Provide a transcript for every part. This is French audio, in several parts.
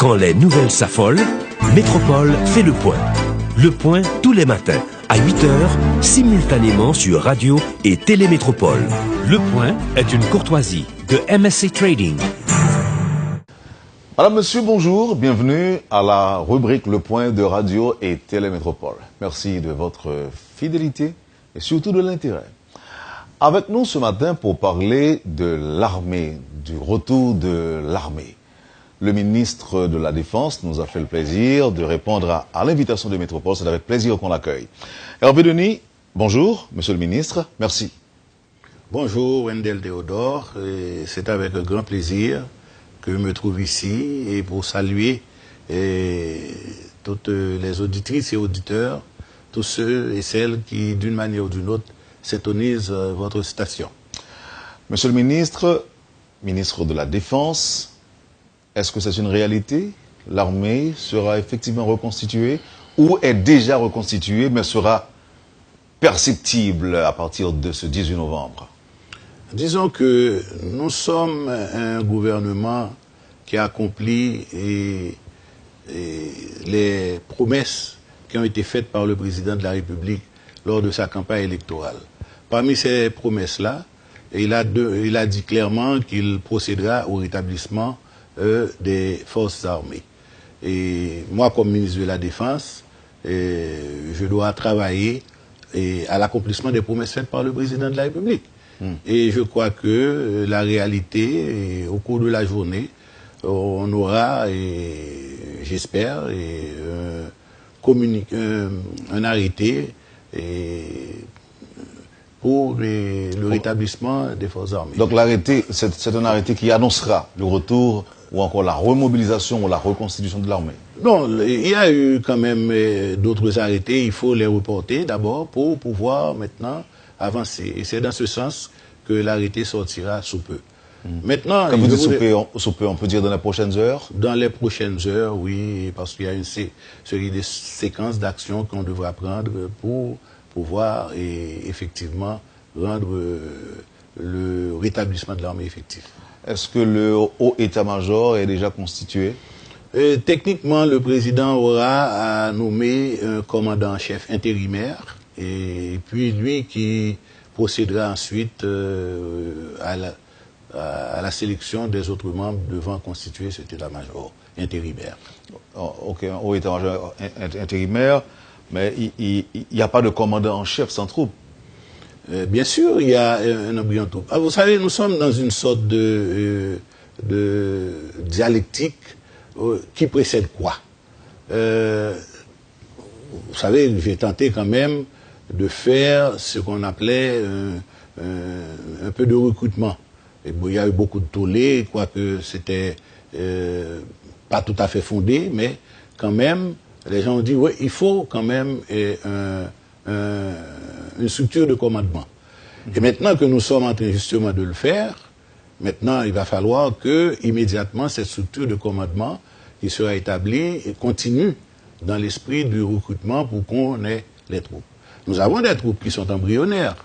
Quand les nouvelles s'affolent, Métropole fait le point. Le point tous les matins, à 8h, simultanément sur Radio et Télémétropole. Le point est une courtoisie de MSC Trading. Madame, monsieur, bonjour. Bienvenue à la rubrique Le Point de Radio et Télémétropole. Merci de votre fidélité et surtout de l'intérêt. Avec nous ce matin pour parler de l'armée, du retour de l'armée. Le ministre de la Défense nous a fait le plaisir de répondre à l'invitation de Métropole. C'est avec plaisir qu'on l'accueille. Hervé Denis, bonjour, monsieur le ministre. Merci. Bonjour, Wendell Théodore. C'est avec un grand plaisir que je me trouve ici et pour saluer toutes les auditrices et auditeurs, tous ceux et celles qui, d'une manière ou d'une autre, s'intonisent votre station. Monsieur le ministre, ministre de la Défense, est-ce que c'est une réalité? L'armée sera effectivement reconstituée ou est déjà reconstituée mais sera perceptible à partir de ce 18 novembre? Disons que nous sommes un gouvernement qui a accompli les promesses qui ont été faites par le président de la République lors de sa campagne électorale. Parmi ces promesses-là, il a dit clairement qu'il procédera au rétablissement des forces armées. Et moi, comme ministre de la Défense, je dois travailler à l'accomplissement des promesses faites par le président de la République. Et je crois que la réalité, au cours de la journée, on aura, j'espère, un arrêté pour le rétablissement des forces armées. Donc l'arrêté, c'est un arrêté qui annoncera le retour ou encore la remobilisation ou la reconstitution de l'armée? Non, il y a eu quand même d'autres arrêtés, il faut les reporter d'abord pour pouvoir maintenant avancer. Et c'est dans ce sens que l'arrêté sortira sous peu. Maintenant, quand vous dites sous peu, on peut dire dans les prochaines heures? Dans les prochaines heures, oui, parce qu'il y a une série de séquences d'actions qu'on devra prendre pour pouvoir effectivement rendre le rétablissement de l'armée effectif. Est-ce que le haut état-major est déjà constitué? Techniquement, le président aura à nommer un commandant-chef intérimaire et puis lui qui procédera ensuite à la sélection des autres membres devant constituer cet état-major intérimaire. Ok, un haut état-major intérimaire, mais il n'y a pas de commandant en chef sans troupe. Bien sûr, il y a un embryon de troupe. Ah, vous savez, nous sommes dans une sorte de dialectique qui précède quoi? Vous savez, j'ai tenté quand même de faire ce qu'on appelait un peu de recrutement. Et bon, il y a eu beaucoup de tollés, quoique c'était pas tout à fait fondé, mais quand même, les gens ont dit, oui, il faut quand même une structure de commandement. Et maintenant que nous sommes en train justement de le faire, maintenant il va falloir que immédiatement cette structure de commandement qui sera établie continue dans l'esprit du recrutement pour qu'on ait les troupes. Nous avons des troupes qui sont embryonnaires.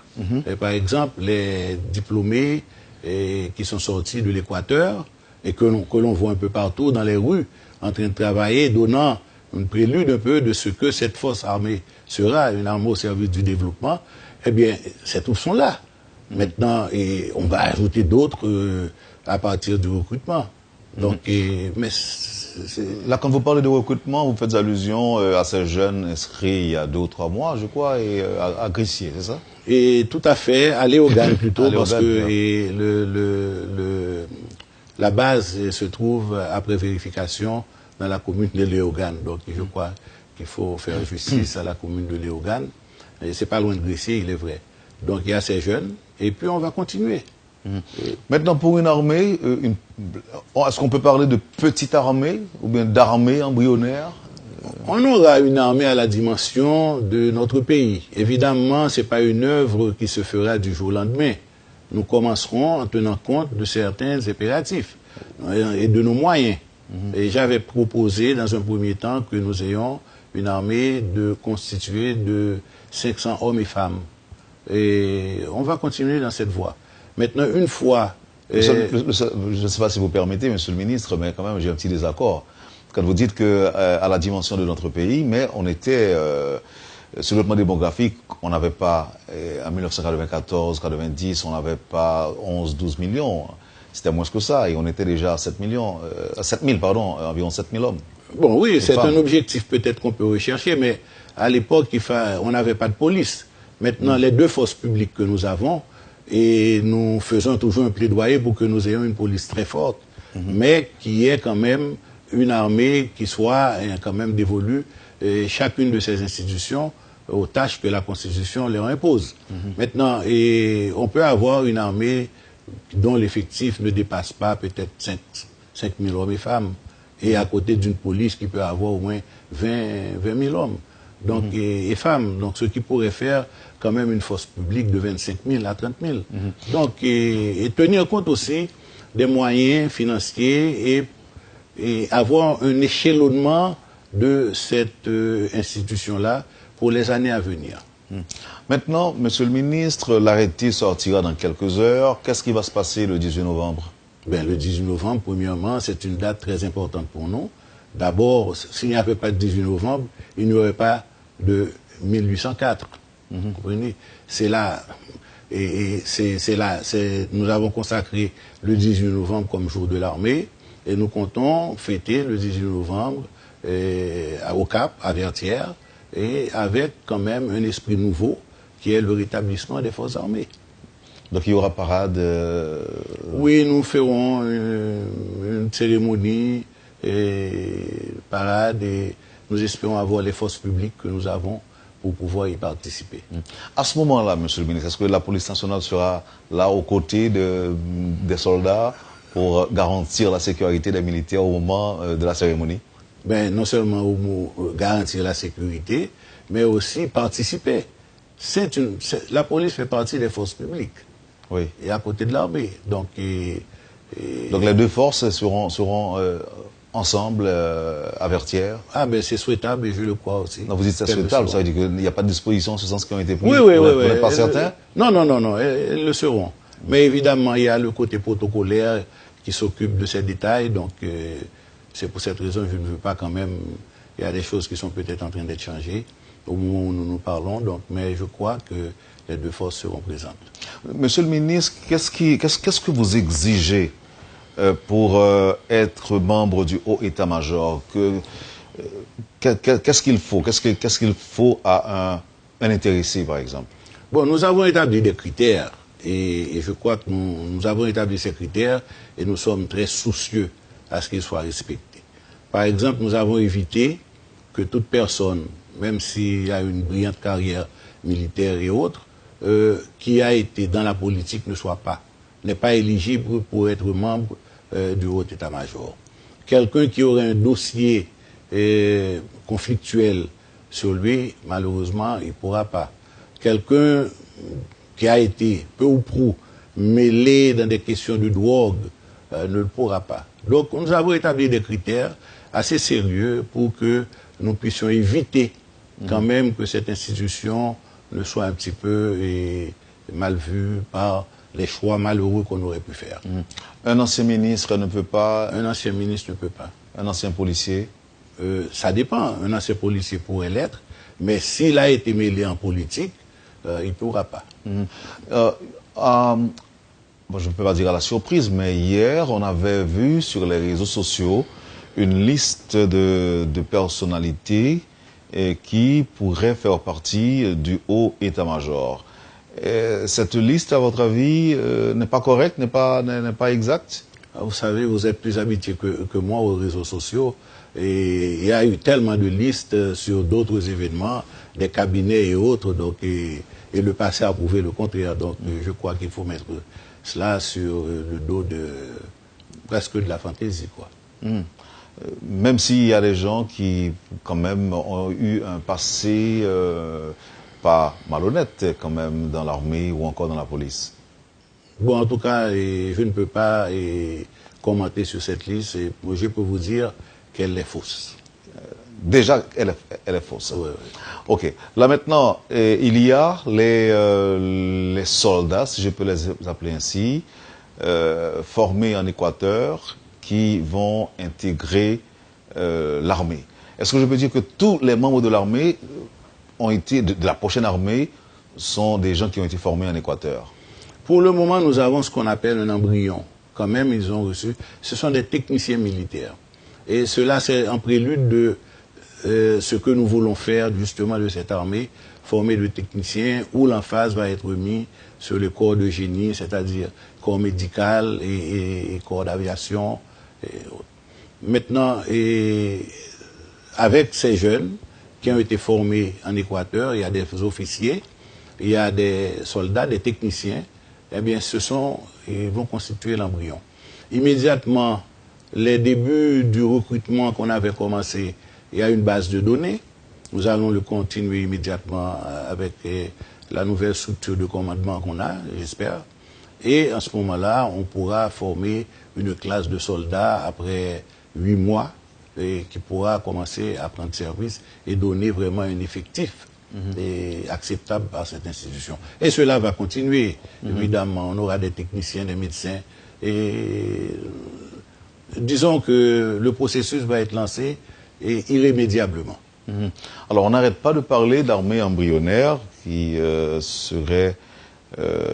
Et par exemple, les diplômés qui sont sortis de l'Équateur et que l'on voit un peu partout dans les rues en train de travailler, donnant une prélude un peu de ce que cette force armée sera, une armée au service du développement, eh bien, ces troupes sont là. Maintenant, et on va ajouter d'autres à partir du recrutement. Donc, là, quand vous parlez de recrutement, vous faites allusion à ces jeunes inscrits il y a 2 ou 3 mois, je crois, et à Grissier, c'est ça? Et tout à fait, à Léogane plutôt, parce que la base se trouve, après vérification, dans la commune de Léogane. Donc, je crois qu'il faut faire justice à la commune de Léogane. Et c'est pas loin de Grissier, il est vrai. Donc, il y a ces jeunes, et puis on va continuer. Maintenant, pour une armée, est-ce qu'on peut parler de petite armée ou bien d'armée embryonnaire? On aura une armée à la dimension de notre pays. Évidemment, ce n'est pas une œuvre qui se fera du jour au lendemain. Nous commencerons en tenant compte de certains impératifs et de nos moyens. Et j'avais proposé dans un premier temps que nous ayons une armée constituée de 500 hommes et femmes. Et on va continuer dans cette voie. Maintenant, une fois... je ne sais pas si vous permettez, monsieur le ministre, mais quand même, j'ai un petit désaccord. quand vous dites que à la dimension de notre pays, mais on était sur le plan démographique, on n'avait pas en 1994, 90, on n'avait pas 11-12 millions. C'était moins que ça, et on était déjà à 7 millions, 7000 pardon, environ 7000 hommes. Bon, oui, c'est un objectif peut-être qu'on peut rechercher, mais à l'époque, on n'avait pas de police. Maintenant, les deux forces publiques que nous avons, et nous faisons toujours un plaidoyer pour que nous ayons une police très forte, mais qui ait quand même une armée qui soit quand même dévolue chacune de ces institutions aux tâches que la Constitution leur impose. Maintenant, et on peut avoir une armée dont l'effectif ne dépasse pas peut-être 5 000 hommes et femmes, et à côté d'une police qui peut avoir au moins 20 000 hommes donc, et femmes. Donc, ce qui pourrait faire quand même une force publique de 25 000 à 30 000. Donc, et tenir compte aussi des moyens financiers et avoir un échelonnement de cette institution-là pour les années à venir. Maintenant, Monsieur le ministre, l'arrêté sortira dans quelques heures. Qu'est-ce qui va se passer le 18 novembre? Ben, le 18 novembre, premièrement, c'est une date très importante pour nous. D'abord, s'il n'y avait pas de 18 novembre, il n'y aurait pas de 1804. Vous comprenez? C'est là, nous avons consacré le 18 novembre comme jour de l'armée, et nous comptons fêter le 18 novembre au Cap, à Vertières, et avec quand même un esprit nouveau, qui est le rétablissement des forces armées. Donc il y aura parade Oui, nous ferons une cérémonie, parade, et nous espérons avoir les forces publiques que nous avons pour pouvoir y participer. À ce moment-là, Monsieur le ministre, est-ce que la police nationale sera là aux côtés des soldats pour garantir la sécurité des militaires au moment de la cérémonie? Ben, non seulement garantir la sécurité, mais aussi participer. La police fait partie des forces publiques. Oui. Et à côté de l'armée. Donc les deux forces seront ensemble à Vertières. Ah, ben c'est souhaitable et je le crois aussi. Non, vous dites c'est souhaitable, ça veut dire qu'il n'y a pas de dispositions en ce sens qui ont été prises. Oui. Vous n'êtes pas certain? Non, elles le seront. Mais évidemment, il y a le côté protocolaire qui s'occupe de ces détails. Donc, c'est pour cette raison que je ne veux pas quand même... Il y a des choses qui sont peut-être en train d'être changées au moment où nous nous parlons. Donc, mais je crois que les deux forces seront présentes. Monsieur le ministre, qu'est-ce que vous exigez pour être membre du haut état-major? Qu'est-ce qu'il faut? Qu'est-ce qu'il faut à un intéressé, par exemple? Bon, nous avons établi des critères et je crois que nous avons établi ces critères et nous sommes très soucieux à ce qu'ils soient respectés. Par exemple, nous avons évité que toute personne, même s'il y a une brillante carrière militaire et autres, qui a été dans la politique n'est pas éligible pour être membre du haut état-major. Quelqu'un qui aurait un dossier conflictuel sur lui, malheureusement, il ne pourra pas. Quelqu'un qui a été peu ou prou mêlé dans des questions de drogue ne le pourra pas. Donc nous avons établi des critères assez sérieux pour que nous puissions éviter quand même que cette institution ne soit un petit peu mal vue par les choix malheureux qu'on aurait pu faire. Un ancien ministre ne peut pas? Un ancien ministre ne peut pas. Un ancien policier? Ça dépend. Un ancien policier pourrait l'être, mais s'il a été mêlé en politique, il ne pourra pas. Bon, je ne peux pas dire à la surprise, mais hier, on avait vu sur les réseaux sociaux une liste de personnalités qui pourraient faire partie du haut état-major. Cette liste, à votre avis, n'est pas correcte, n'est pas exacte? Vous savez, vous êtes plus habitué que moi aux réseaux sociaux. Et il y a eu tellement de listes sur d'autres événements, des cabinets et autres, donc, et le passé a prouvé le contraire. Donc, je crois qu'il faut mettre cela sur le dos presque de la fantaisie, quoi. Même s'il y a des gens qui, quand même, ont eu un passé pas malhonnête, quand même, dans l'armée ou encore dans la police. Bon, en tout cas, je ne peux pas commenter sur cette liste. Et je peux vous dire qu'elle est fausse. Déjà, elle est fausse. Oui. Ok. Là maintenant, il y a les soldats, si je peux les appeler ainsi, formés en Équateur, qui vont intégrer l'armée. Est-ce que je peux dire que tous les membres de l'armée ont été, de la prochaine armée, sont des gens qui ont été formés en Équateur? Pour le moment, nous avons ce qu'on appelle un embryon. Quand même, ils ont reçu. Ce sont des techniciens militaires. Et cela, c'est en prélude de ce que nous voulons faire, justement, de cette armée, former de techniciens, où l'emphase va être mise sur le corps de génie, c'est-à-dire corps médical et corps d'aviation. Maintenant, avec ces jeunes qui ont été formés en Équateur, il y a des officiers, il y a des soldats, des techniciens, eh bien, ils vont constituer l'embryon. Immédiatement, les débuts du recrutement qu'on avait commencé, il y a une base de données. Nous allons le continuer immédiatement avec la nouvelle structure de commandement qu'on a, j'espère. Et en ce moment-là, on pourra former une classe de soldats après 8 mois et qui pourra commencer à prendre service et donner vraiment un effectif acceptable par cette institution. Et cela va continuer. Évidemment, on aura des techniciens, des médecins. Et disons que le processus va être lancé irrémédiablement. Alors, on n'arrête pas de parler d'armée embryonnaire qui serait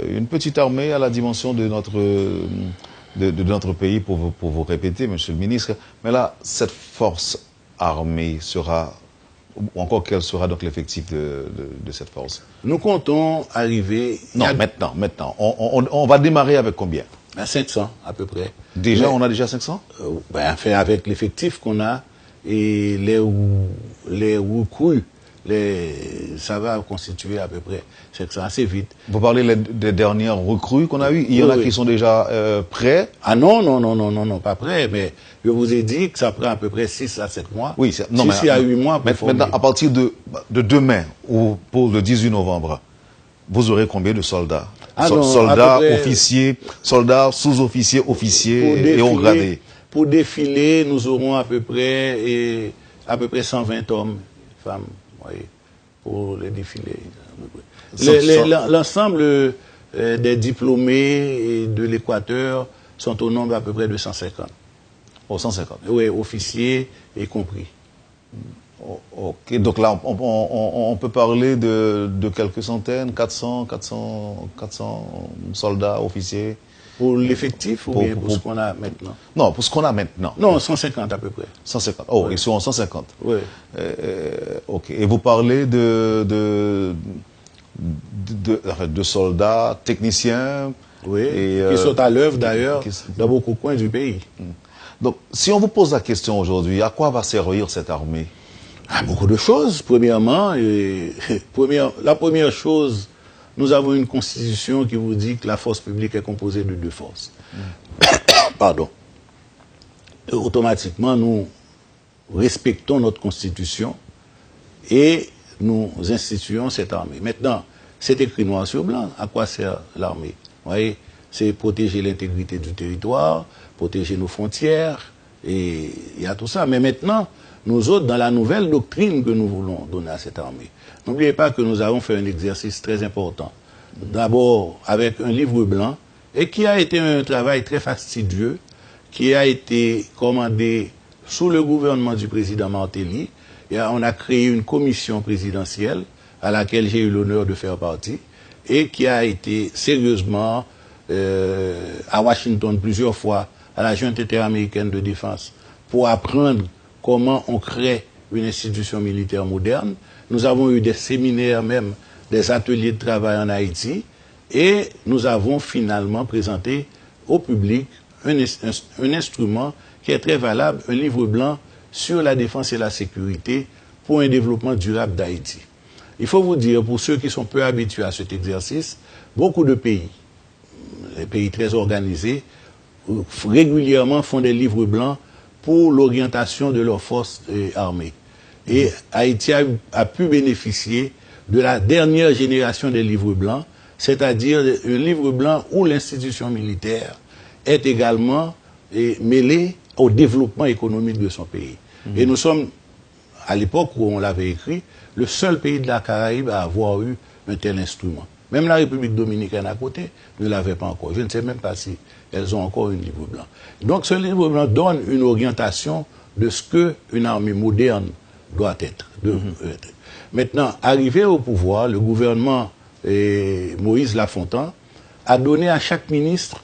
une petite armée à la dimension de notre pays, pour vous répéter, monsieur le ministre. Mais là, cette force armée sera, ou encore quel sera donc l'effectif de cette force? Nous comptons arriver... Non, maintenant. On va démarrer avec combien? À 500, à peu près. Déjà, on a déjà 500? Enfin, avec l'effectif qu'on a et les recrues, ça va constituer à peu près 500, assez vite. Vous parlez des dernières recrues qu'on a eues? Il y en a qui sont déjà prêts? Ah non, pas prêts, mais je vous ai dit que ça prend à peu près 6 à 7 mois. Oui, 6 à 8 mois pour former. Maintenant, à partir de demain, ou pour le 18 novembre, vous aurez combien de soldats? Soldats, officiers, soldats, sous-officiers, officiers et hauts gradés. Pour défiler, nous aurons à peu près 120 hommes, femmes, voyez, pour les défilés. L'ensemble des diplômés de l'Équateur sont au nombre à peu près de 150. Oh, 150? Oui, officiers y compris. Ok, donc là, on peut parler de quelques centaines, 400 soldats, officiers. Pour l'effectif ou bien pour ce qu'on a maintenant? Non, pour ce qu'on a maintenant. Non, 150 à peu près. 150. Oh, oui. Ils sont en 150. Oui. Ok. Et vous parlez de soldats, techniciens. Oui, qui sont à l'œuvre d'ailleurs dans beaucoup de coins du pays. Donc, si on vous pose la question aujourd'hui, à quoi va servir cette armée? À beaucoup de choses. Premièrement, la première chose, nous avons une constitution qui vous dit que la force publique est composée de 2 forces. Pardon. Et automatiquement, nous respectons notre constitution et nous instituons cette armée. Maintenant, c'est écrit noir sur blanc. À quoi sert l'armée? Vous voyez, c'est protéger l'intégrité du territoire, protéger nos frontières, et il y a tout ça. Mais maintenant, nous autres, dans la nouvelle doctrine que nous voulons donner à cette armée, n'oubliez pas que nous avons fait un exercice très important. D'abord, avec un livre blanc, et qui a été un travail très fastidieux, qui a été commandé sous le gouvernement du président Martelly. Et on a créé une commission présidentielle à laquelle j'ai eu l'honneur de faire partie, et qui a été sérieusement à Washington plusieurs fois, à la Junte interaméricaine de défense, pour apprendre comment on crée une institution militaire moderne. Nous avons eu des séminaires même, des ateliers de travail en Haïti, et nous avons finalement présenté au public un instrument qui est très valable, un livre blanc sur la défense et la sécurité pour un développement durable d'Haïti. Il faut vous dire, pour ceux qui sont peu habitués à cet exercice, beaucoup de pays, les pays très organisés, régulièrement font des livres blancs pour l'orientation de leurs forces armées. Et Haïti a pu bénéficier de la dernière génération des livres blancs, c'est-à-dire un livre blanc où l'institution militaire est également mêlée au développement économique de son pays. Et nous sommes, à l'époque où on l'avait écrit, le seul pays de la Caraïbe à avoir eu un tel instrument. Même la République dominicaine à côté ne l'avait pas encore. Je ne sais même pas si elles ont encore un livre blanc. Donc ce livre blanc donne une orientation de ce qu'une armée moderne doit être. Maintenant, arrivé au pouvoir, le gouvernement Moïse Lafontaine a donné à chaque ministre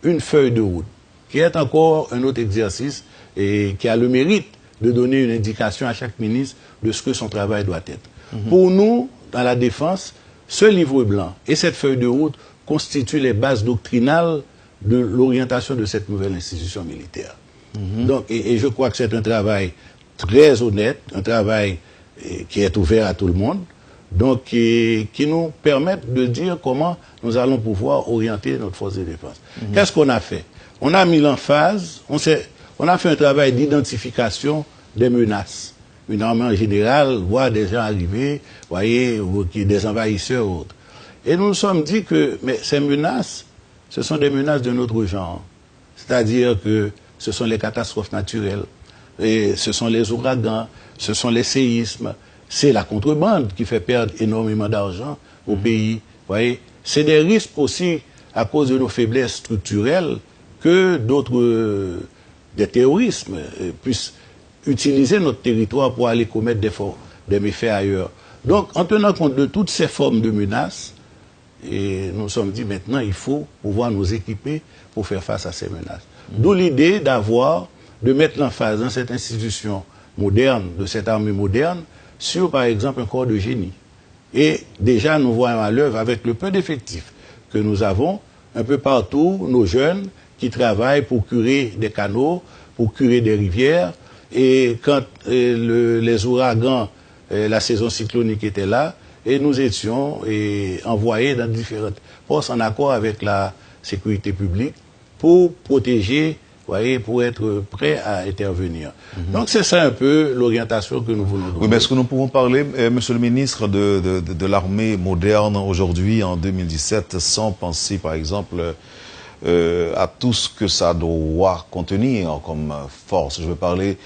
une feuille de route, qui est encore un autre exercice et qui a le mérite de donner une indication à chaque ministre de ce que son travail doit être. Pour nous, dans la défense, ce livre blanc et cette feuille de route constituent les bases doctrinales de l'orientation de cette nouvelle institution militaire. Donc, et je crois que c'est un travail très honnête, un travail qui est ouvert à tout le monde, donc qui nous permet de dire comment nous allons pouvoir orienter notre force de défense. Qu'est-ce qu'on a fait? On a mis l'emphase, on a fait un travail d'identification des menaces. Une armée en général voit des gens arriver, voyez, ou des envahisseurs ou autres. Et nous nous sommes dit que mais ces menaces, ce sont des menaces de notre genre. C'est-à-dire que ce sont les catastrophes naturelles, et ce sont les ouragans, ce sont les séismes, c'est la contrebande qui fait perdre énormément d'argent au pays. Voyez, c'est des risques aussi à cause de nos faiblesses structurelles que d'autres, des terrorismes puissent utiliser notre territoire pour aller commettre des méfaits ailleurs. Donc, en tenant compte de toutes ces formes de menaces, et nous nous sommes dit maintenant, il faut pouvoir nous équiper pour faire face à ces menaces. D'où l'idée de mettre l'emphase dans cette institution moderne, de cette armée moderne, sur, par exemple, un corps de génie. Et déjà, nous voyons à l'œuvre, avec le peu d'effectifs que nous avons, un peu partout, nos jeunes qui travaillent pour curer des canaux, pour curer des rivières. Et quand les ouragans, la saison cyclonique était là, et nous étions envoyés dans différentes postes en accord avec la sécurité publique pour protéger, voyez, pour être prêts à intervenir. Donc c'est ça un peu l'orientation que nous voulons donner. Oui, mais est-ce que nous pouvons parler, Monsieur le ministre, de l'armée moderne aujourd'hui, en 2017, sans penser, par exemple, à tout ce que ça doit contenir comme force? Je veux parler...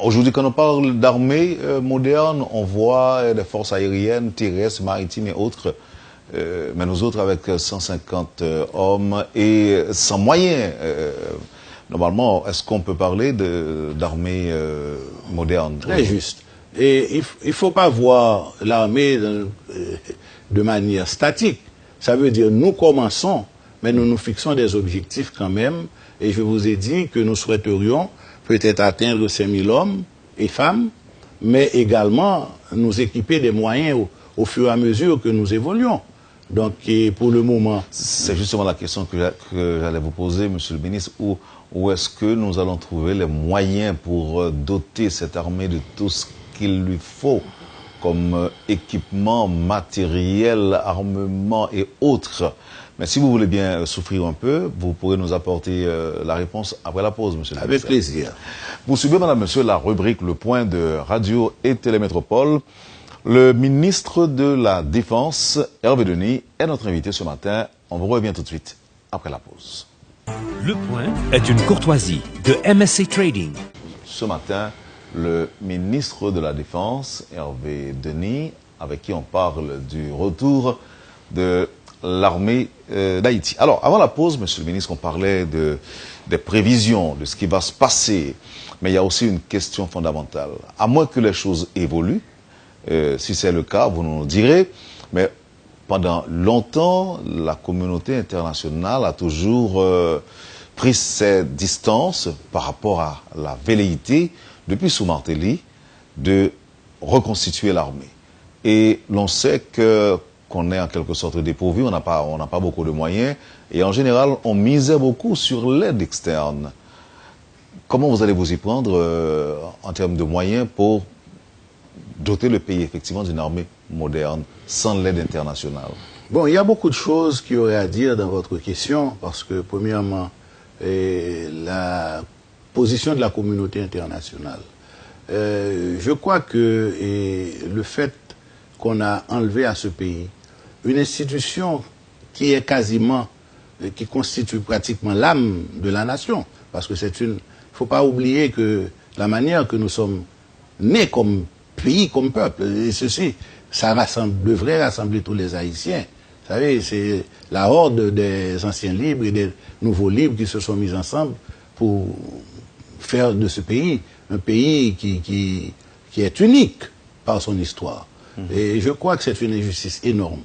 Aujourd'hui, quand on parle d'armée moderne, on voit des forces aériennes, terrestres, maritimes et autres. Mais nous autres, avec 150 hommes et sans moyens, normalement, est-ce qu'on peut parler d'armée moderne? Très juste. Et il ne faut pas voir l'armée de manière statique. Ça veut dire nous commençons, mais nous nous fixons des objectifs quand même. Et je vous ai dit que nous souhaiterions peut-être atteindre 5000 hommes et femmes, mais également nous équiper des moyens au fur et à mesure que nous évoluons. Donc, pour le moment... C'est justement la question que j'allais vous poser, Monsieur le ministre. Où est-ce que nous allons trouver les moyens pour doter cette armée de tout ce qu'il lui faut comme équipement, matériel, armement et autres? Mais si vous voulez bien souffrir un peu, vous pourrez nous apporter la réponse après la pause, Monsieur le ministre. Avec plaisir. Vous suivez, Madame, Monsieur, la rubrique Le Point de Radio et Télémétropole. Le ministre de la Défense, Hervé Denis, est notre invité ce matin. On vous revient tout de suite après la pause. Le Point est une courtoisie de MSC Trading. Ce matin, le ministre de la Défense, Hervé Denis, avec qui on parle du retour de l'armée d'Haïti. Alors, avant la pause, Monsieur le ministre, on parlait des prévisions, de ce qui va se passer. Mais il y a aussi une question fondamentale. À moins que les choses évoluent, si c'est le cas, vous nous direz, mais pendant longtemps, la communauté internationale a toujours pris ses distances par rapport à la velléité, depuis Sous-Martelly, de reconstituer l'armée. Et l'on sait qu'on est en quelque sorte dépourvu, on n'a pas beaucoup de moyens, et en général, on misait beaucoup sur l'aide externe. Comment vous allez vous y prendre en termes de moyens pour doter le pays effectivement d'une armée moderne, sans l'aide internationale? Bon, il y a beaucoup de choses qu'il y aurait à dire dans votre question, parce que, premièrement, la position de la communauté internationale. Je crois que le fait qu'on a enlevé à ce pays une institution qui est quasiment, qui constitue pratiquement l'âme de la nation, parce que c'est une... Il ne faut pas oublier que la manière que nous sommes nés comme pays, comme peuple, et ceci, ça devrait rassembler tous les Haïtiens. Vous savez, c'est la horde des anciens libres et des nouveaux libres qui se sont mis ensemble pour faire de ce pays un pays qui est unique par son histoire. Et je crois que c'est une injustice énorme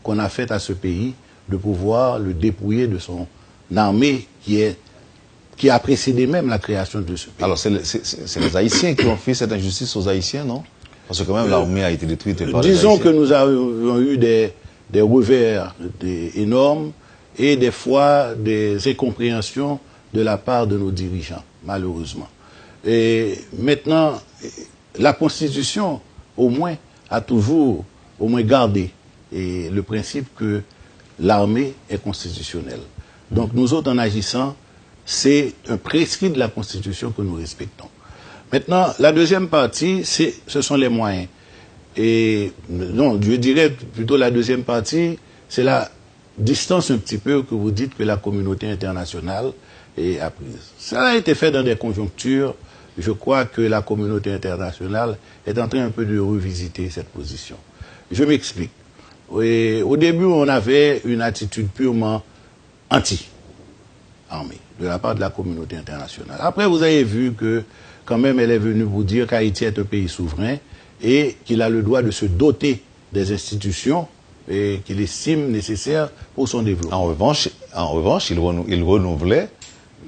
qu'on a faite à ce pays de pouvoir le dépouiller de son armée qui a précédé même la création de ce pays. Alors, c'est les Haïtiens qui ont fait cette injustice aux Haïtiens, non? Parce que quand même, l'armée a été détruite par les Haïtiens. Disons que nous avons eu des revers énormes et des fois des incompréhensions de la part de nos dirigeants, malheureusement. Et maintenant, la Constitution, au moins, a toujours au moins gardé le principe que l'armée est constitutionnelle. Donc nous autres, en agissant, c'est un prescrit de la Constitution que nous respectons. Maintenant, la deuxième partie, ce sont les moyens. Et non, je dirais plutôt la deuxième partie, c'est la distance un petit peu que vous dites que la communauté internationale a prise. Ça a été fait dans des conjonctures. Je crois que la communauté internationale est en train un peu de revisiter cette position. Je m'explique. Au début, on avait une attitude purement anti-armée de la part de la communauté internationale. Après, vous avez vu que quand même, elle est venue vous dire qu'Haïti est un pays souverain et qu'il a le droit de se doter des institutions et qu'il estime nécessaires pour son développement. En revanche, ils renouvelaient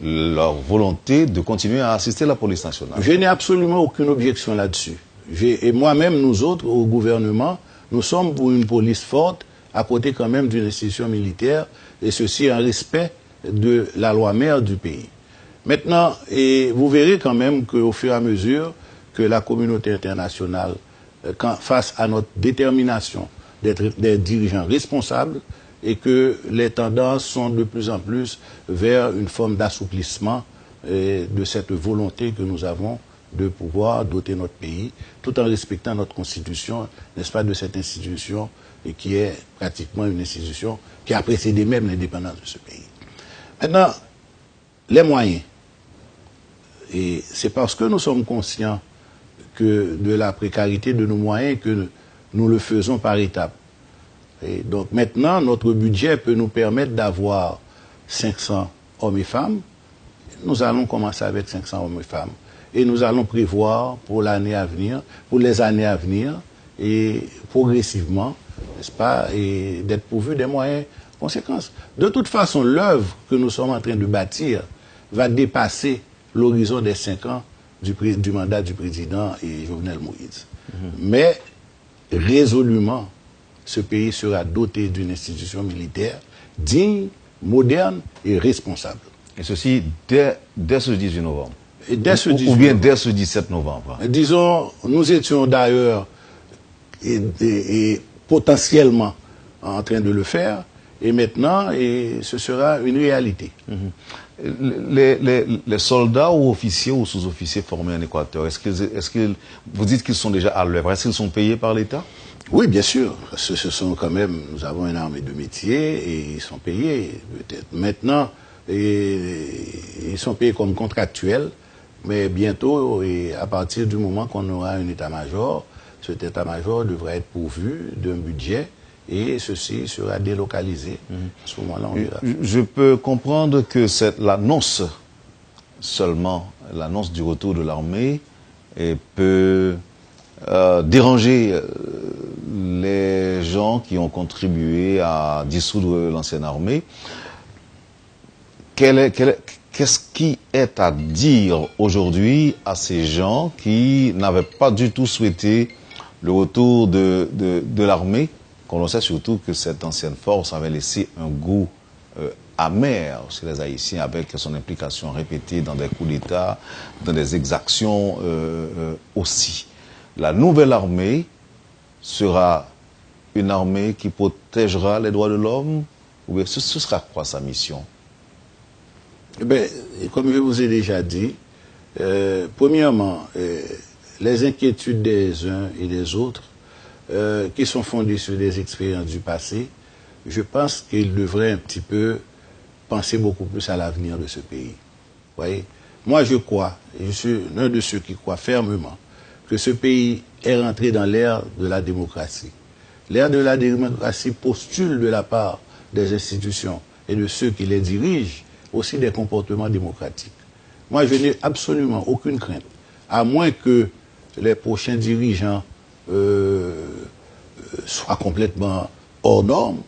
leur volonté de continuer à assister la police nationale. Je n'ai absolument aucune objection là-dessus. Et moi-même, nous autres, au gouvernement, nous sommes pour une police forte, à côté quand même d'une institution militaire, et ceci en respect de la loi mère du pays. Maintenant, et vous verrez quand même qu'au fur et à mesure que la communauté internationale, face à notre détermination d'être des dirigeants responsables, et que les tendances sont de plus en plus vers une forme d'assouplissement de cette volonté que nous avons de pouvoir doter notre pays, tout en respectant notre constitution, n'est-ce pas, de cette institution, et qui est pratiquement une institution qui a précédé même l'indépendance de ce pays. Maintenant, les moyens. Et c'est parce que nous sommes conscients que de la précarité de nos moyens que nous le faisons par étapes. Et donc maintenant, notre budget peut nous permettre d'avoir 500 hommes et femmes. Nous allons commencer avec 500 hommes et femmes. Et nous allons prévoir pour l'année à venir, pour les années à venir, et progressivement, n'est-ce pas, et d'être pourvus des moyens conséquents. De toute façon, l'œuvre que nous sommes en train de bâtir va dépasser l'horizon des 5 ans du mandat du président et Jovenel Moïse. Mais résolument, ce pays sera doté d'une institution militaire digne, moderne et responsable. Et ceci dès ce 18 novembre. Et dès ce 18 ou bien dès ce 17 novembre. Disons, nous étions d'ailleurs et potentiellement en train de le faire, et maintenant, ce sera une réalité. Les soldats ou officiers ou sous-officiers formés en Équateur, vous dites qu'ils sont déjà à l'œuvre, est-ce qu'ils sont payés par l'État? Oui, bien sûr. Ce sont quand même, nous avons une armée de métier et ils sont payés peut-être. Maintenant, ils sont payés comme contractuels, mais bientôt, et à partir du moment qu'on aura un état-major, cet état-major devra être pourvu d'un budget et ceci sera délocalisé. À ce moment-là, on verra. Je peux comprendre que c'est l'annonce seulement, l'annonce du retour de l'armée peut déranger les gens qui ont contribué à dissoudre l'ancienne armée. Qu'est-ce qui est à dire aujourd'hui à ces gens qui n'avaient pas du tout souhaité le retour de l'armée, qu'on sait surtout que cette ancienne force avait laissé un goût amer chez les Haïtiens avec son implication répétée dans des coups d'État, dans des exactions aussi. La nouvelle armée sera une armée qui protégera les droits de l'homme, ou bien ce sera quoi sa mission? Eh bien, comme je vous ai déjà dit, premièrement, les inquiétudes des uns et des autres, qui sont fondées sur des expériences du passé, je pense qu'ils devraient un petit peu penser beaucoup plus à l'avenir de ce pays. Voyez? Moi, je crois, et je suis l'un de ceux qui croient fermement, que ce pays est rentré dans l'ère de la démocratie. L'ère de la démocratie postule de la part des institutions et de ceux qui les dirigent aussi des comportements démocratiques. Moi, je n'ai absolument aucune crainte, à moins que les prochains dirigeants soient complètement hors normes,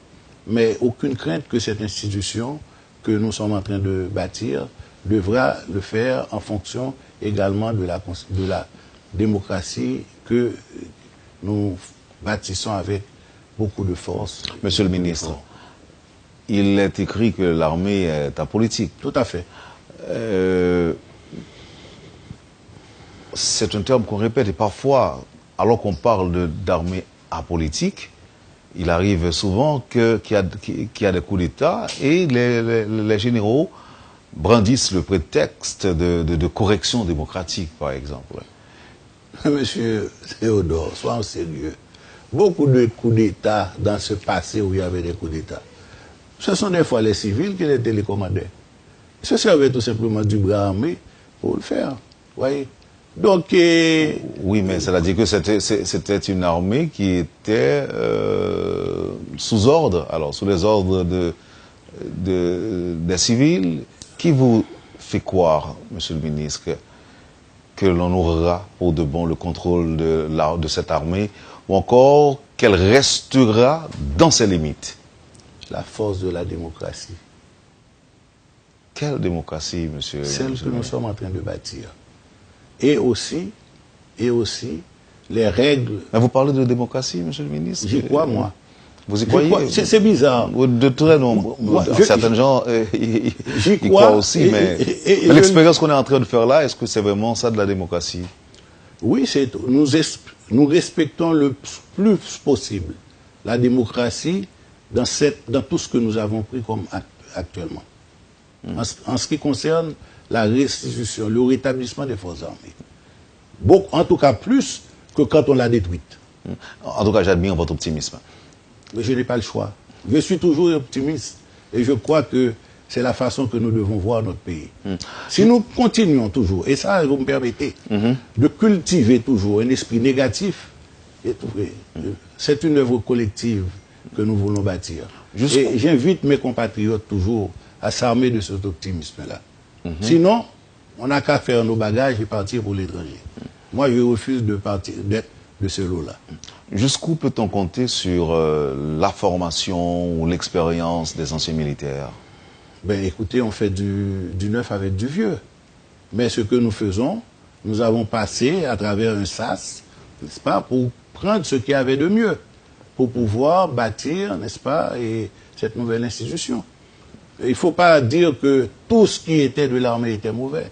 mais aucune crainte que cette institution que nous sommes en train de bâtir devra le faire en fonction également de la démocratie que nous bâtissons avec beaucoup de force. Monsieur le ministre, il est écrit que l'armée est apolitique. Tout à fait. C'est un terme qu'on répète et parfois, alors qu'on parle d'armée apolitique, il arrive souvent qu'il y a des coups d'État et les généraux brandissent le prétexte de correction démocratique, par exemple. Monsieur Théodore, soyons sérieux. Beaucoup de coups d'État dans ce passé où il y avait des coups d'État, ce sont des fois les civils qui les télécommandaient. Ce servait tout simplement du bras armé pour le faire. Voyez. Donc, oui, mais cela dit que c'était une armée qui était sous ordre, alors sous les ordres des civils. Qui vous fait croire, monsieur le ministre, que l'on aura pour de bon le contrôle de cette armée, ou encore qu'elle restera dans ses limites? La force de la démocratie. Quelle démocratie, monsieur? Celle que nous sommes en train de bâtir. Et aussi, les règles... Mais vous parlez de démocratie, monsieur le ministre? J'y crois, moi. Vous y croyez? C'est bizarre. De très nombreux. Certains gens y croient aussi, mais l'expérience qu'on est en train de faire là, est-ce que c'est vraiment ça de la démocratie? Oui, nous respectons le plus possible la démocratie dans tout ce que nous avons pris comme actuellement. En ce qui concerne la restitution, le rétablissement des forces armées. En tout cas plus que quand on l'a détruite. En tout cas, j'admire votre optimisme. Mais je n'ai pas le choix. Je suis toujours optimiste et je crois que c'est la façon que nous devons voir notre pays. Si nous continuons toujours, et ça, vous me permettez, de cultiver toujours un esprit négatif, c'est une œuvre collective que nous voulons bâtir. Et j'invite mes compatriotes toujours à s'armer de cet optimisme-là. Sinon, on n'a qu'à faire nos bagages et partir pour l'étranger. Moi, je refuse d'être de ce lot-là. Jusqu'où peut-on compter sur la formation ou l'expérience des anciens militaires? Ben, écoutez, on fait du neuf avec du vieux. Mais ce que nous faisons, nous avons passé à travers un sas, n'est-ce pas, pour prendre ce qu'il y avait de mieux, pour pouvoir bâtir, n'est-ce pas, cette nouvelle institution. Il ne faut pas dire que tout ce qui était de l'armée était mauvais.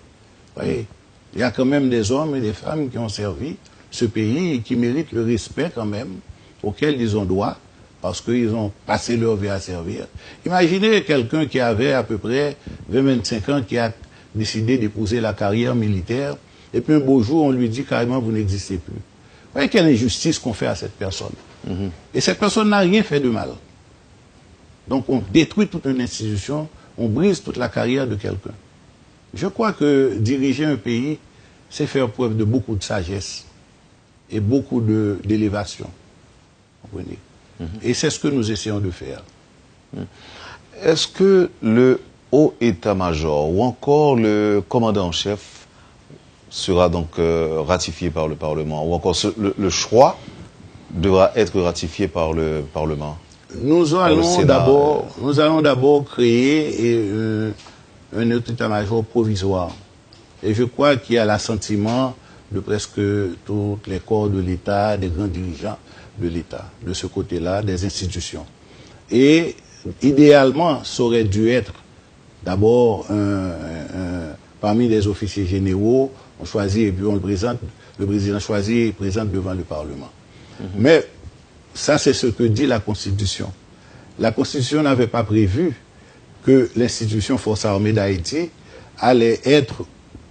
Vous voyez, il y a quand même des hommes et des femmes qui ont servi ce pays et qui méritent le respect quand même auquel ils ont droit parce qu'ils ont passé leur vie à servir. Imaginez quelqu'un qui avait à peu près 20-25 ans qui a décidé d'épouser la carrière militaire et puis un beau jour on lui dit carrément vous n'existez plus. Vous voyez quelle injustice qu'on fait à cette personne. Et cette personne n'a rien fait de mal. Donc on détruit toute une institution, on brise toute la carrière de quelqu'un. Je crois que diriger un pays, c'est faire preuve de beaucoup de sagesse et beaucoup d'élévation. Comprenez? Et c'est ce que nous essayons de faire. Est-ce que le haut état-major ou encore le commandant en chef sera donc ratifié par le Parlement ou encore le choix devra être ratifié par le Parlement? Nous allons d'abord créer un autre état-major provisoire. Et je crois qu'il y a l'assentiment de presque tous les corps de l'État, des grands dirigeants de l'État, de ce côté-là, des institutions. Et idéalement, ça aurait dû être d'abord parmi les officiers généraux, on choisit et puis on le présente, le président choisit et présente devant le Parlement. Mais ça, c'est ce que dit la Constitution. La Constitution n'avait pas prévu que l'institution Forces armées d'Haïti allait être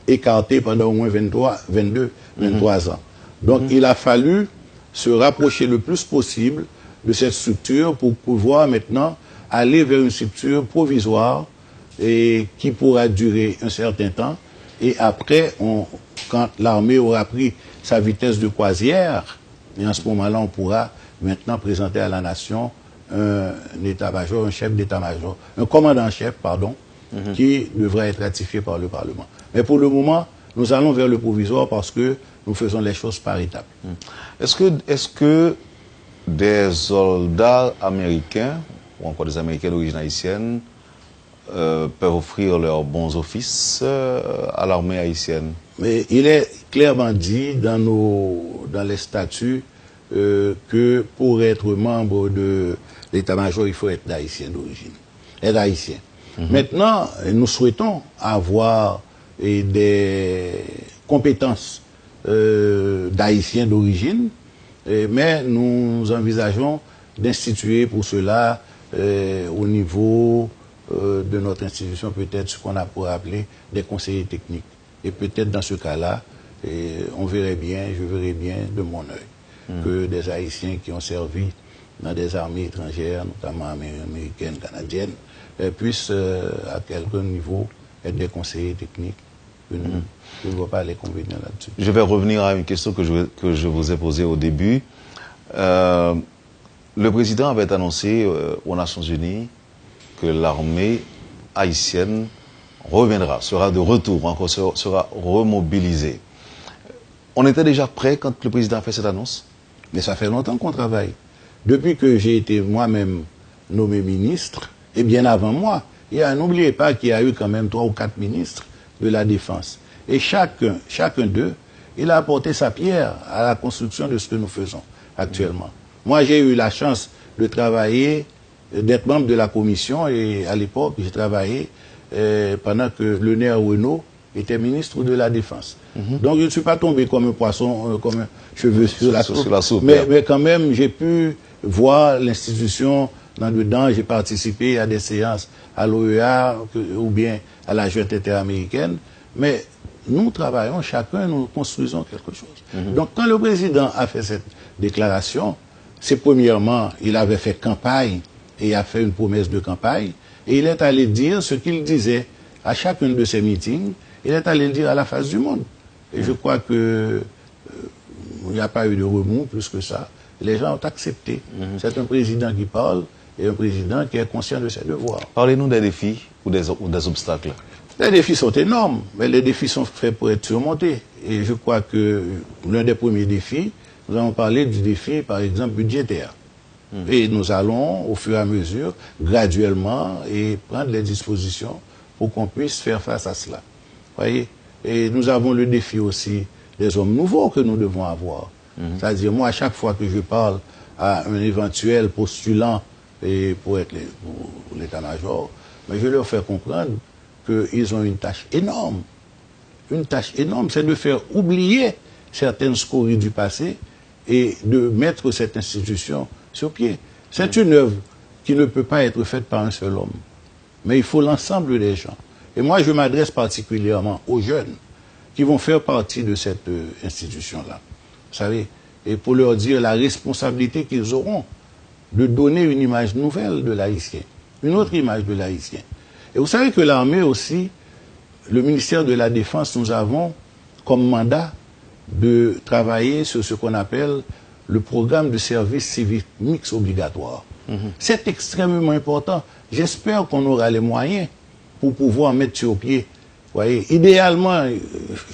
écartée pendant au moins 23 ans. Donc, il a fallu se rapprocher le plus possible de cette structure pour pouvoir maintenant aller vers une structure provisoire et qui pourra durer un certain temps. Et après, quand l'armée aura pris sa vitesse de croisière, et en ce moment-là, on pourra maintenant présenter à la nation un état-major, un chef d'état-major, un commandant-chef, pardon, qui devra être ratifié par le Parlement. Mais pour le moment, nous allons vers le provisoire parce que nous faisons les choses par étapes. Est-ce que des soldats américains, ou encore des Américains d'origine haïtienne, peuvent offrir leurs bons offices à l'armée haïtienne? Mais il est clairement dit dans les statuts que pour être membre de l'état-major, il faut être haïtien d'origine. Être haïtien. Maintenant, nous souhaitons avoir des compétences d'haïtiens d'origine, mais nous envisageons d'instituer pour cela au niveau de notre institution peut-être ce qu'on a pour appeler des conseillers techniques. Et peut-être dans ce cas-là, je verrai bien de mon œil que des Haïtiens qui ont servi dans des armées étrangères, notamment américaines, canadiennes, puissent à quelque niveau être des conseillers techniques. Je ne vois pas les convénients là-dessus. Je vais revenir à une question que je vous ai posée au début. Le président avait annoncé aux Nations Unies que l'armée haïtienne reviendra, sera de retour, encore sera remobilisée. On était déjà prêt quand le président a fait cette annonce? Mais ça fait longtemps qu'on travaille. Depuis que j'ai été moi-même nommé ministre, et bien avant moi, n'oubliez pas qu'il y a eu quand même 3 ou 4 ministres de la Défense. Et chacun d'eux, il a apporté sa pierre à la construction de ce que nous faisons actuellement. Moi, j'ai eu la chance de travailler, d'être membre de la commission, et à l'époque, j'ai travaillé pendant que le Néer Renault était ministre de la Défense. Donc, je ne suis pas tombé comme un poisson, comme un cheveu sur la soupe. Mais quand même, j'ai pu voir l'institution dedans. J'ai participé à des séances à l'OEA ou bien à la junte interaméricaine. Mais nous travaillons, chacun, nous construisons quelque chose. Donc, quand le président a fait cette déclaration, c'est premièrement, il avait fait campagne et a fait une promesse de campagne. Et il est allé dire ce qu'il disait à chacun de ses meetings. Il est allé le dire à la face du monde. Et je crois que il n'y a pas eu de remous plus que ça. Les gens ont accepté. C'est un président qui parle et un président qui est conscient de ses devoirs. Parlez-nous des défis ou des obstacles. Les défis sont énormes, mais les défis sont faits pour être surmontés. Et je crois que l'un des premiers défis, nous allons parler du défi, par exemple, budgétaire. Et nous allons, au fur et à mesure, graduellement, et prendre les dispositions pour qu'on puisse faire face à cela. Voyez? Et nous avons le défi aussi des hommes nouveaux que nous devons avoir. C'est-à-dire, moi, à chaque fois que je parle à un éventuel postulant et pour l'état-major, mais je leur fais comprendre qu'ils ont une tâche énorme. Une tâche énorme, c'est de faire oublier certaines scories du passé et de mettre cette institution sur pied. C'est une œuvre qui ne peut pas être faite par un seul homme. Mais il faut l'ensemble des gens. Et moi, je m'adresse particulièrement aux jeunes qui vont faire partie de cette institution-là. Vous savez, et pour leur dire la responsabilité qu'ils auront de donner une image nouvelle de l'haïtien, une autre image de l'haïtien. Et vous savez que l'armée aussi, le ministère de la Défense, nous avons comme mandat de travailler sur ce qu'on appelle le programme de service civique mixte obligatoire. C'est extrêmement important. J'espère qu'on aura les moyens pour pouvoir mettre sur pied. Vous voyez, idéalement,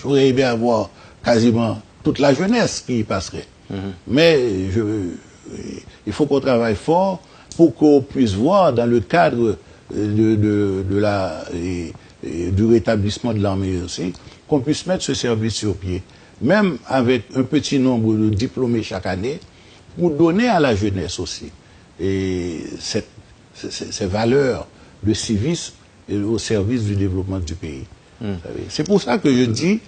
j'aurais aimé avoir quasiment toute la jeunesse qui y passerait. Mais il faut qu'on travaille fort pour qu'on puisse voir dans le cadre du rétablissement de l'armée aussi, qu'on puisse mettre ce service sur pied. Même avec un petit nombre de diplômés chaque année, pour donner à la jeunesse aussi et ces valeurs de civisme et au service du développement du pays. C'est pour ça que je dis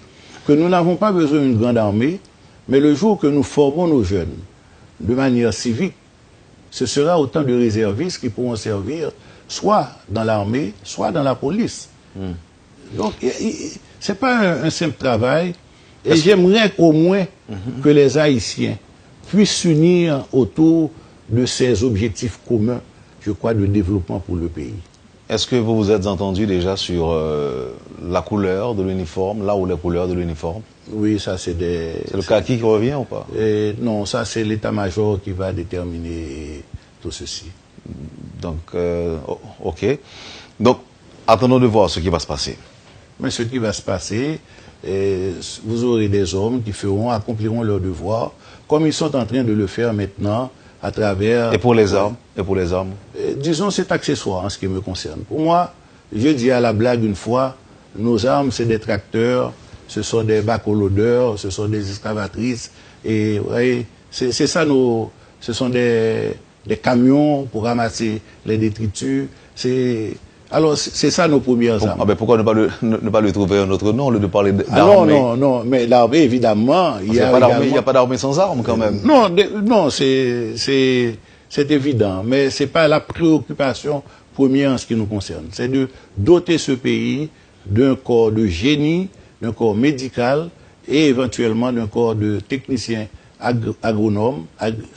que nous n'avons pas besoin d'une grande armée, mais le jour que nous formons nos jeunes de manière civique, ce sera autant de réservistes qui pourront servir soit dans l'armée, soit dans la police. Donc, ce n'est pas un simple travail. Et j'aimerais au moins que les Haïtiens puissent s'unir autour de ces objectifs communs, je crois, de développement pour le pays. Est-ce que vous vous êtes entendu déjà sur la couleur de l'uniforme, là où les couleurs de l'uniforme? Oui, ça c'est des... C'est le kaki qui revient ou pas? Non, ça c'est l'état-major qui va déterminer tout ceci. Donc, ok. Donc, Attendons de voir ce qui va se passer. Mais ce qui va se passer, vous aurez des hommes qui accompliront leur devoir, comme ils sont en train de le faire maintenant à travers... Et pour les armes? Et pour les armes? Disons, c'est accessoire en ce qui me concerne. Pour moi, j'ai dit à la blague une fois, nos armes, c'est des tracteurs, ce sont des bacs au loaders, ce sont des excavatrices, et vous voyez, c'est ça ce sont des camions pour ramasser les détritus, alors, c'est ça nos premières armes. Ah ben pourquoi ne pas lui trouver un autre nom, au lieu de parler d'armée? Non, mais l'armée, évidemment... Il n'y a pas d'armée sans armes, quand même. Non, c'est évident, mais ce n'est pas la préoccupation première en ce qui nous concerne. C'est de doter ce pays d'un corps de génie, d'un corps médical et éventuellement d'un corps de techniciens agronomes,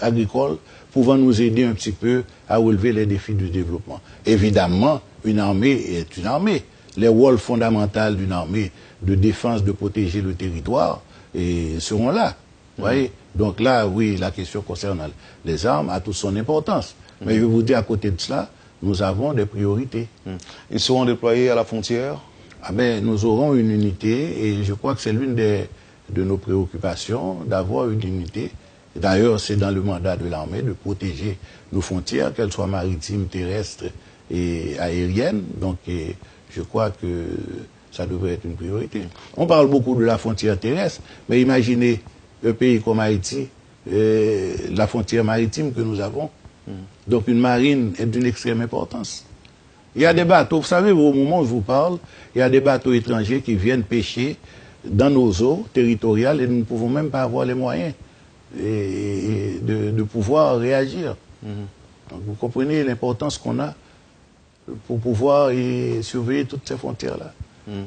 agricoles, pouvant nous aider un petit peu à relever les défis du développement. Évidemment, une armée est une armée. Les rôles fondamentaux d'une armée de défense, de protéger le territoire, seront là. Vous voyez? Donc là, oui, la question concernant les armes a toute son importance. Mais je vais vous dire, à côté de cela, nous avons des priorités. Ils seront déployés à la frontière? Ah ben, nous aurons une unité, et je crois que c'est l'une de nos préoccupations, d'avoir une unité. D'ailleurs, c'est dans le mandat de l'armée de protéger nos frontières, qu'elles soient maritimes, terrestres et aériennes. Donc, je crois que ça devrait être une priorité. On parle beaucoup de la frontière terrestre, mais imaginez un pays comme Haïti, la frontière maritime que nous avons. Donc, une marine est d'une extrême importance. Il y a des bateaux, vous savez, au moment où je vous parle, il y a des bateaux étrangers qui viennent pêcher dans nos eaux territoriales et nous ne pouvons même pas avoir les moyens de pouvoir réagir. Donc, vous comprenez l'importance qu'on a pour pouvoir surveiller toutes ces frontières-là.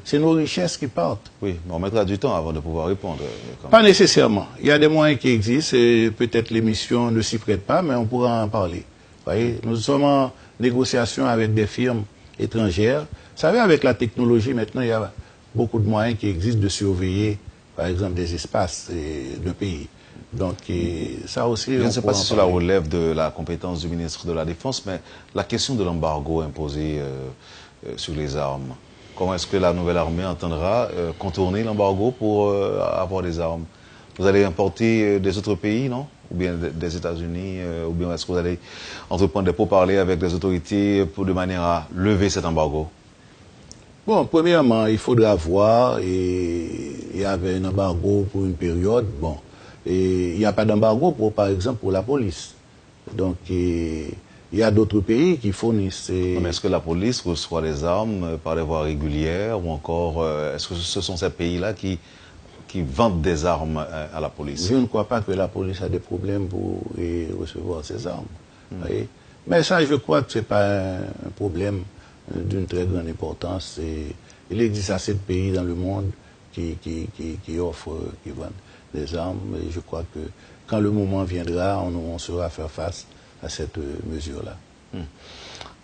C'est nos richesses qui partent. Oui, mais on mettra du temps avant de pouvoir répondre. Pas nécessairement. Il y a des moyens qui existent et peut-être les missions ne s'y prêtent pas, mais on pourra en parler. Vous voyez, nous sommes en négociation avec des firmes étrangères. Vous savez, avec la technologie, maintenant, il y a beaucoup de moyens qui existent de surveiller, par exemple, des espaces d'un pays. Donc, ça aussi... Je ne sais pas si cela relève de la compétence du ministre de la Défense, mais la question de l'embargo imposé sur les armes, comment est-ce que la nouvelle armée entendra contourner l'embargo pour avoir des armes? Vous allez importer des autres pays, non? Ou bien des États-Unis, ou bien est-ce que vous allez entreprendre des pourparlers avec des autorités de manière à lever cet embargo? Bon, premièrement, il faudra voir, il y avait un embargo pour une période, bon, et il n'y a pas d'embargo, par exemple, pour la police. Donc, il y a d'autres pays qui fournissent... Mais est-ce que la police reçoit des armes par les voies régulières, ou encore, est-ce que ce sont ces pays-là qui vendent des armes à la police? Je ne crois pas que la police a des problèmes pour recevoir ces armes. Voyez? Mais ça, je crois que ce n'est pas un problème d'une très grande importance. Il existe assez de pays dans le monde qui offrent, qui vendent des armes. Et je crois que quand le moment viendra, on saura faire face à cette mesure-là.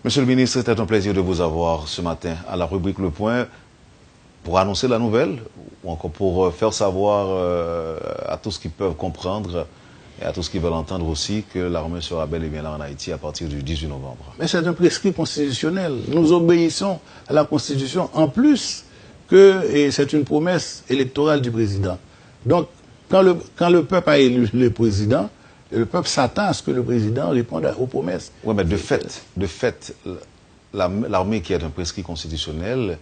Monsieur le ministre, c'était un plaisir de vous avoir ce matin à la rubrique Le Point pour annoncer la nouvelle ou encore pour faire savoir à tous qui peuvent comprendre et à tous qui veulent entendre aussi que l'armée sera bel et bien là en Haïti à partir du 18 novembre. Mais c'est un prescrit constitutionnel. Nous obéissons à la Constitution en plus que c'est une promesse électorale du président. Donc, quand le peuple a élu le président, le peuple s'attend à ce que le président réponde aux promesses. Oui, mais de fait, l'armée qui est un prescrit constitutionnel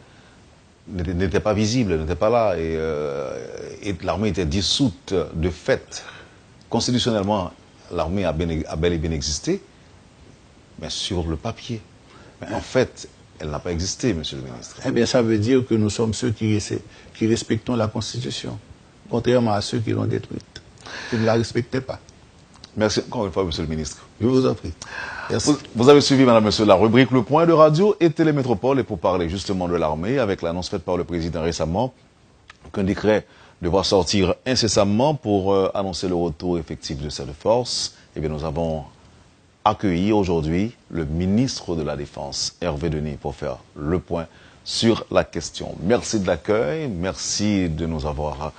n'était pas visible, n'était pas là. Et l'armée était dissoute de fait. Constitutionnellement, l'armée a bel et bien existé, mais sur le papier. Mais en fait, elle n'a pas existé, monsieur le ministre. Eh bien, ça veut dire que nous sommes ceux qui respectons la Constitution, contrairement à ceux qui l'ont détruite, qui ne la respectaient pas. Merci encore une fois, monsieur le ministre. Je vous en prie. Merci. Vous avez suivi, madame, monsieur, la rubrique Le Point de Radio et Télémétropole, et pour parler justement de l'armée, avec l'annonce faite par le président récemment, qu'un décret devra sortir incessamment pour annoncer le retour effectif de cette force. Eh bien, nous avons accueilli aujourd'hui le ministre de la Défense, Hervé Denis, pour faire le point sur la question. Merci de l'accueil, merci de nous avoir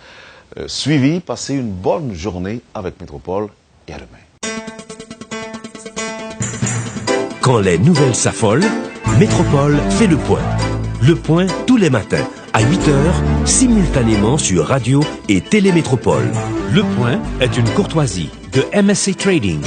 suivis. Passez une bonne journée avec Métropole et à demain. Quand les nouvelles s'affolent, Métropole fait le point. Le Point tous les matins à 8h, simultanément sur Radio et Télémétropole. Le Point est une courtoisie de MSC Trading.